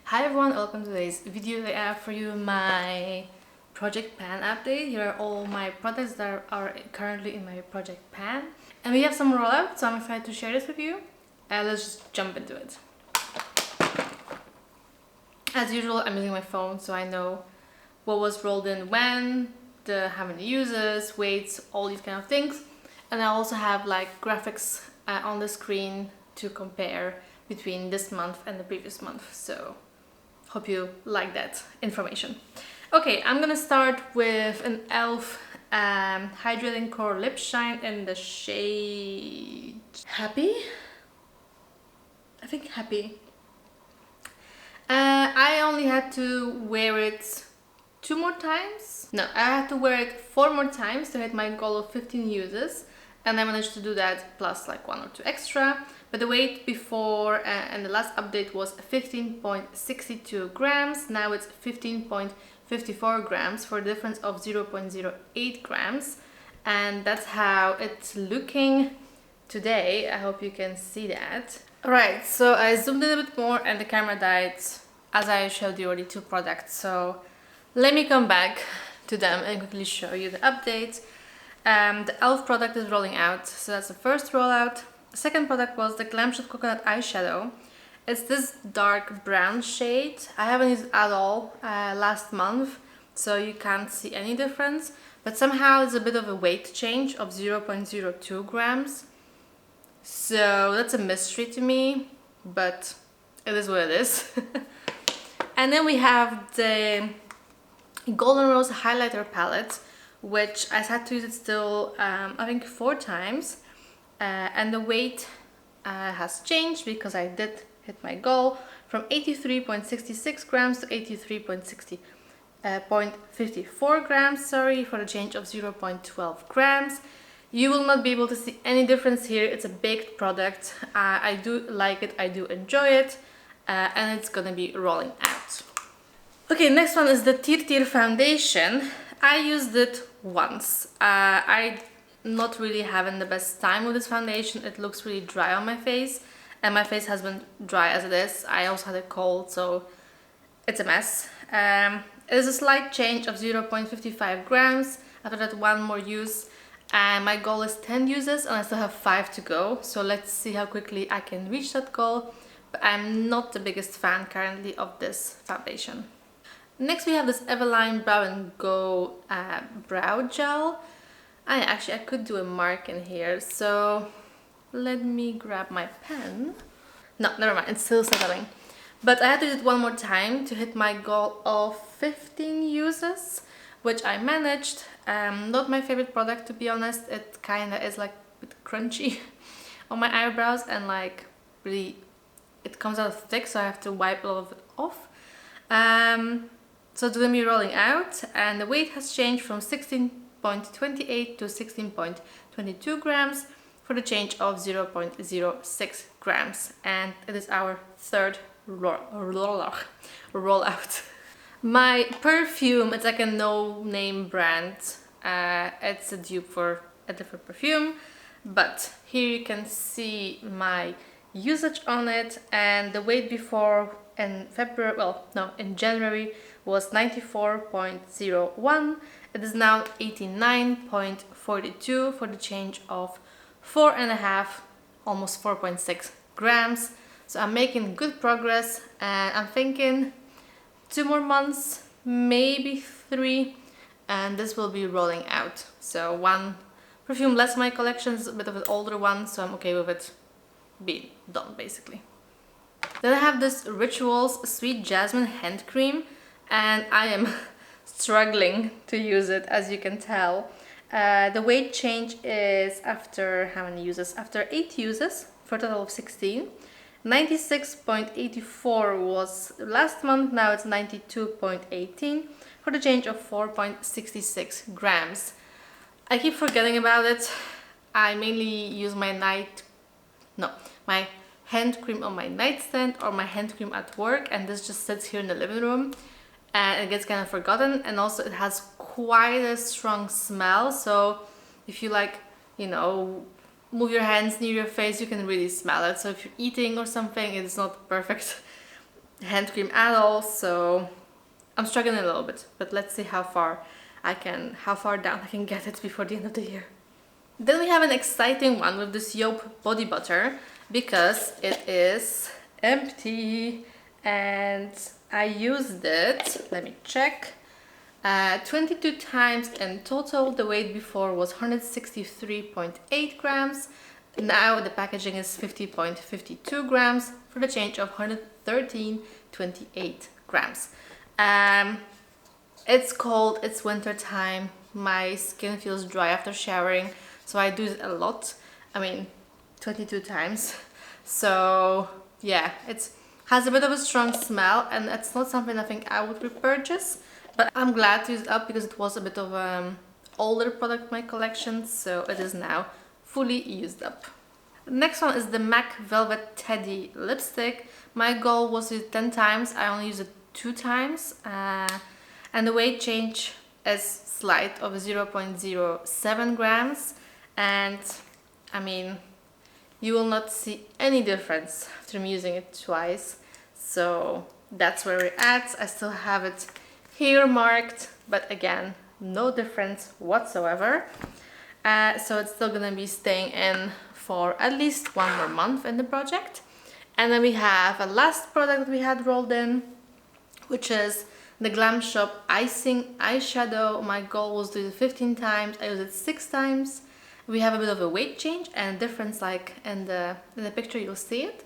Hi everyone, welcome to today's video. I have for you my project pan update. Here are all my products that are currently in my project pan. And we have some rollout, so I'm excited to share this with you. Let's just jump into it. As usual, I'm using my phone so I know what was rolled in when, how many users, weights, all these kind of things. And I also have like graphics on the screen to compare between this month and the previous month. So hope you like that information. Okay, I'm gonna start with an e.l.f. Hydrating Core Lip Shine in the shade Happy? I think Happy. I only had to wear it 2 more times. No, I had to wear it 4 more times to hit my goal of 15 uses. And I managed to do that plus like 1 or 2 extra. But the weight before and the last update was 15.62 grams. Now it's 15.54 grams for a difference of 0.08 grams. And that's how it's looking today. I hope you can see that. Alright, so I zoomed in a bit more and the camera died as I showed you already 2 products. So let me come back to them and quickly show you the update. The e.l.f. product is rolling out, so that's the first rollout. The second product was the Glam Shot Coconut Eyeshadow. It's this dark brown shade. I haven't used it at all last month, so you can't see any difference. But somehow it's a bit of a weight change of 0.02 grams. So that's a mystery to me, but it is what it is. And then we have the Golden Rose Highlighter Palette, which I had to use it still, I think 4 times. And the weight has changed because I did hit my goal from 83.66 grams to 83.54 grams, sorry, for a change of 0.12 grams. You will not be able to see any difference here. It's a baked product. I do like it, I do enjoy it, and it's gonna be rolling out. Okay, next one is the Tir foundation. I used it once. I not really having the best time with this foundation. It looks really dry on my face, and my face has been dry as it is. I also had a cold, so it's a mess. It is a slight change of 0.55 grams. After that, 1 more use, and my goal is 10 uses, and I still have 5 to go. So let's see how quickly I can reach that goal. But I'm not the biggest fan currently of this foundation. Next we have this Eveline Brow and Go brow gel. I could do a mark in here, so let me grab my pen. No, never mind, it's still settling. But I had to do it 1 more time to hit my goal of 15 uses, which I managed. Not my favorite product, to be honest. It kinda is like a bit crunchy on my eyebrows, and like really it comes out thick, so I have to wipe a lot of it off. So it's going to be rolling out, and the weight has changed from 16.28 to 16.22 grams for the change of 0.06 grams. And it is our third rollout. My perfume, it's like a no-name brand. It's a dupe for a different perfume. But here you can see my usage on it, and the weight before in January was 94.01. It is now 89.42 for the change of 4.5, almost 4.6 grams. So I'm making good progress, and I'm thinking 2 more months, maybe 3, and this will be rolling out. So 1 perfume less in my collection, is a bit of an older one, so I'm okay with it being done basically. Then I have this Rituals Sweet Jasmine Hand Cream, and I am struggling to use it, as you can tell. The weight change is after how many uses? After 8 uses for a total of 16. 96.84 was last month, now it's 92.18 for the change of 4.66 grams. I keep forgetting about it. I mainly use my hand cream on my nightstand or my hand cream at work, and this just sits here in the living room and it gets kind of forgotten. And also it has quite a strong smell, so if you like, you know, move your hands near your face, you can really smell it. So if you're eating or something, it's not perfect hand cream at all, so I'm struggling a little bit, but let's see how far down I can get it before the end of the year. Then we have an exciting one with this Joop body butter because it is empty and I used it, let me check, 22 times in total. The weight before was 163.8 grams. Now the packaging is 50.52 grams for the change of 113.28 grams. It's cold, it's winter time, my skin feels dry after showering, so I do it a lot. I mean, 22 times. So yeah, it has a bit of a strong smell and it's not something I think I would repurchase, but I'm glad to use it up because it was a bit of older product in my collection, so it is now fully used up. Next one is the MAC Velvet Teddy lipstick. My goal was to use it 10 times, I only used it 2 times. And the weight change is slight of 0.07 grams. And I mean, you will not see any difference after using it twice. So that's where we're at. I still have it here marked, but again, no difference whatsoever. So it's still gonna be staying in for at least 1 more month in the project. And then we have a last product that we had rolled in, which is the Glam Shop Icing Eyeshadow. My goal was to use it 15 times, I used it 6 times. We have a bit of a weight change and difference, like in the picture you'll see it.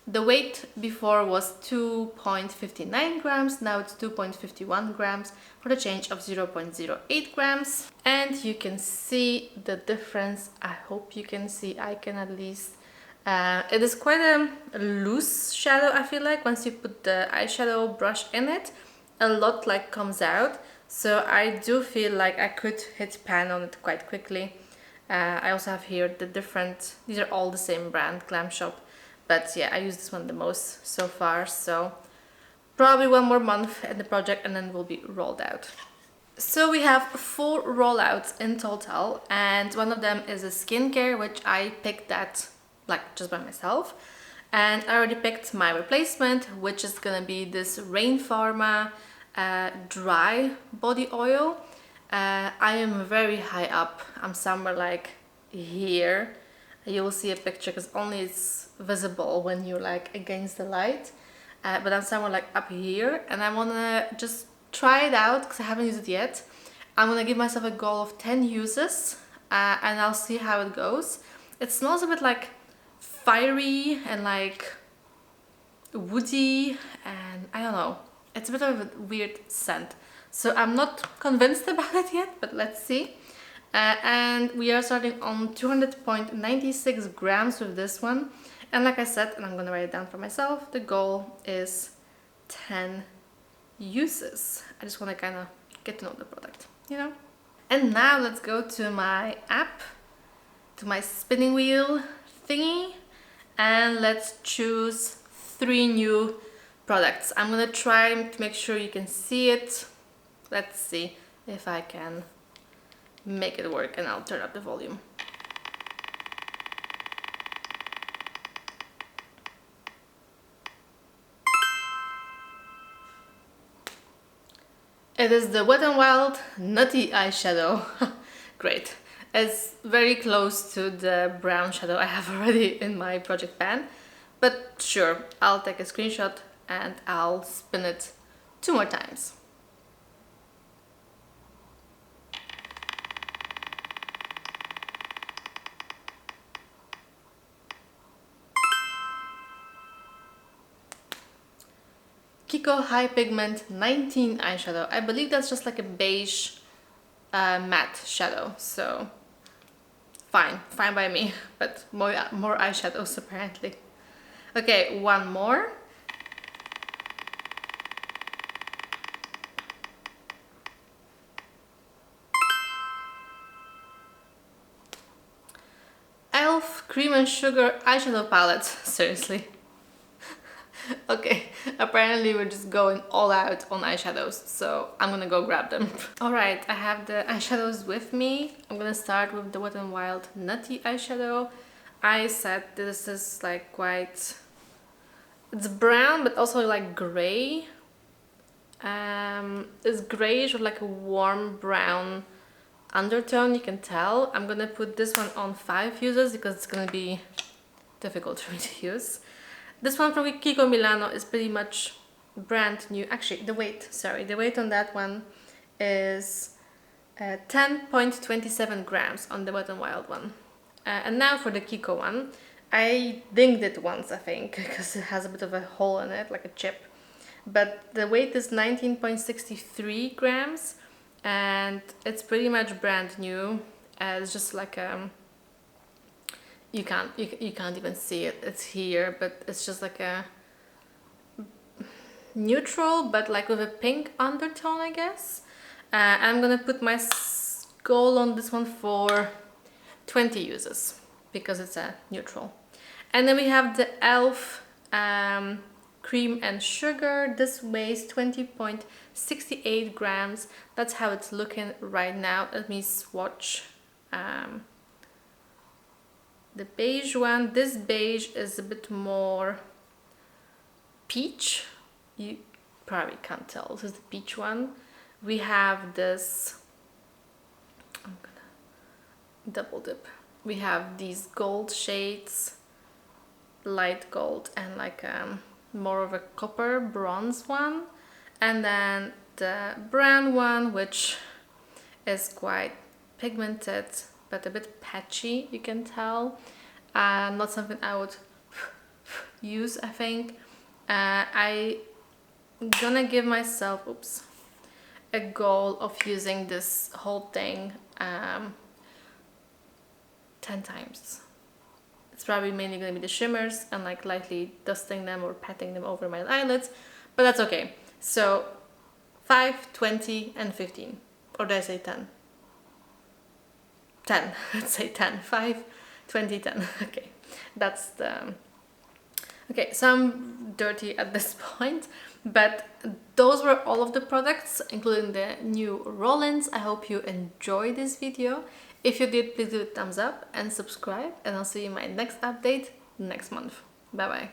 The weight before was 2.59 grams, now it's 2.51 grams for the change of 0.08 grams. And you can see the difference. I hope you can see, I can at least. It is quite a loose shadow, I feel like. Once you put the eyeshadow brush in it, a lot like comes out. So I do feel like I could hit pan on it quite quickly. I also have here the different, these are all the same brand, Glam Shop. But yeah, I use this one the most so far, so probably 1 more month in the project and then will be rolled out. So we have 4 rollouts in total, and one of them is a skincare, which I picked that like just by myself. And I already picked my replacement, which is gonna be this Rain Pharma dry body oil. I am very high up, I'm somewhere like here. You will see a picture because only it's visible when you're like against the light, but I'm somewhere like up here and I want to just try it out because I haven't used it yet. I'm gonna give myself a goal of 10 uses and I'll see how it goes. It smells a bit like fiery and like woody, and I don't know, it's a bit of a weird scent, so I'm not convinced about it yet, but let's see. And we are starting on 200.96 grams with this one. And like I said, and I'm gonna write it down for myself, the goal is 10 uses. I just wanna kinda get to know the product, you know? And now let's go to my app, to my spinning wheel thingy, and let's choose 3 new products. I'm gonna try to make sure you can see it. Let's see if I can make it work, and I'll turn up the volume. It is the Wet n Wild Nutty Eyeshadow. Great. It's very close to the brown shadow I have already in my project pan, but sure, I'll take a screenshot and I'll spin it 2 more times. Kiko High Pigment 19 eyeshadow. I believe that's just like a beige matte shadow, so fine by me, but more eyeshadows apparently. Okay, 1 more. Elf Cream and Sugar eyeshadow palette. Seriously. Okay, apparently we're just going all out on eyeshadows, so I'm gonna go grab them. Alright, I have the eyeshadows with me. I'm gonna start with the Wet n Wild Nutty eyeshadow. I said this is like quite It's brown, but also like gray. It's grayish with like a warm brown undertone, you can tell. I'm gonna put this one on 5 uses because it's gonna be difficult for me to use. This one from Kiko Milano is pretty much brand new. Actually, the weight on that one is 10.27 grams on the Wet n Wild one. And now for the Kiko one. I dinged it once, I think, because it has a bit of a hole in it, like a chip. But the weight is 19.63 grams and it's pretty much brand new. It's just like you can't even see it, it's here, but it's just like a neutral but like with a pink undertone, I guess. I'm gonna put my goal on this one for 20 uses because it's a neutral. And then we have the e.l.f. Cream and Sugar. This weighs 20.68 grams. That's how it's looking right now. Let me swatch the beige one. This beige is a bit more peach. You probably can't tell. This is the peach one. We have this, I'm gonna double dip. We have these gold shades, light gold and like more of a copper bronze one, and then the brown one, which is quite pigmented but a bit patchy, you can tell. Not something I would use, I think. I'm gonna give myself a goal of using this whole thing 10 times. It's probably mainly going to be the shimmers and like lightly dusting them or patting them over my eyelids, but that's okay. So 5, 20 and 15, or did I say 10? 10, let's say 10, 5, 20, 10, okay. That's the... Okay, so I'm dirty at this point, but those were all of the products, including the new roll-ins. I hope you enjoyed this video. If you did, please do a thumbs up and subscribe, and I'll see you in my next update next month. Bye bye.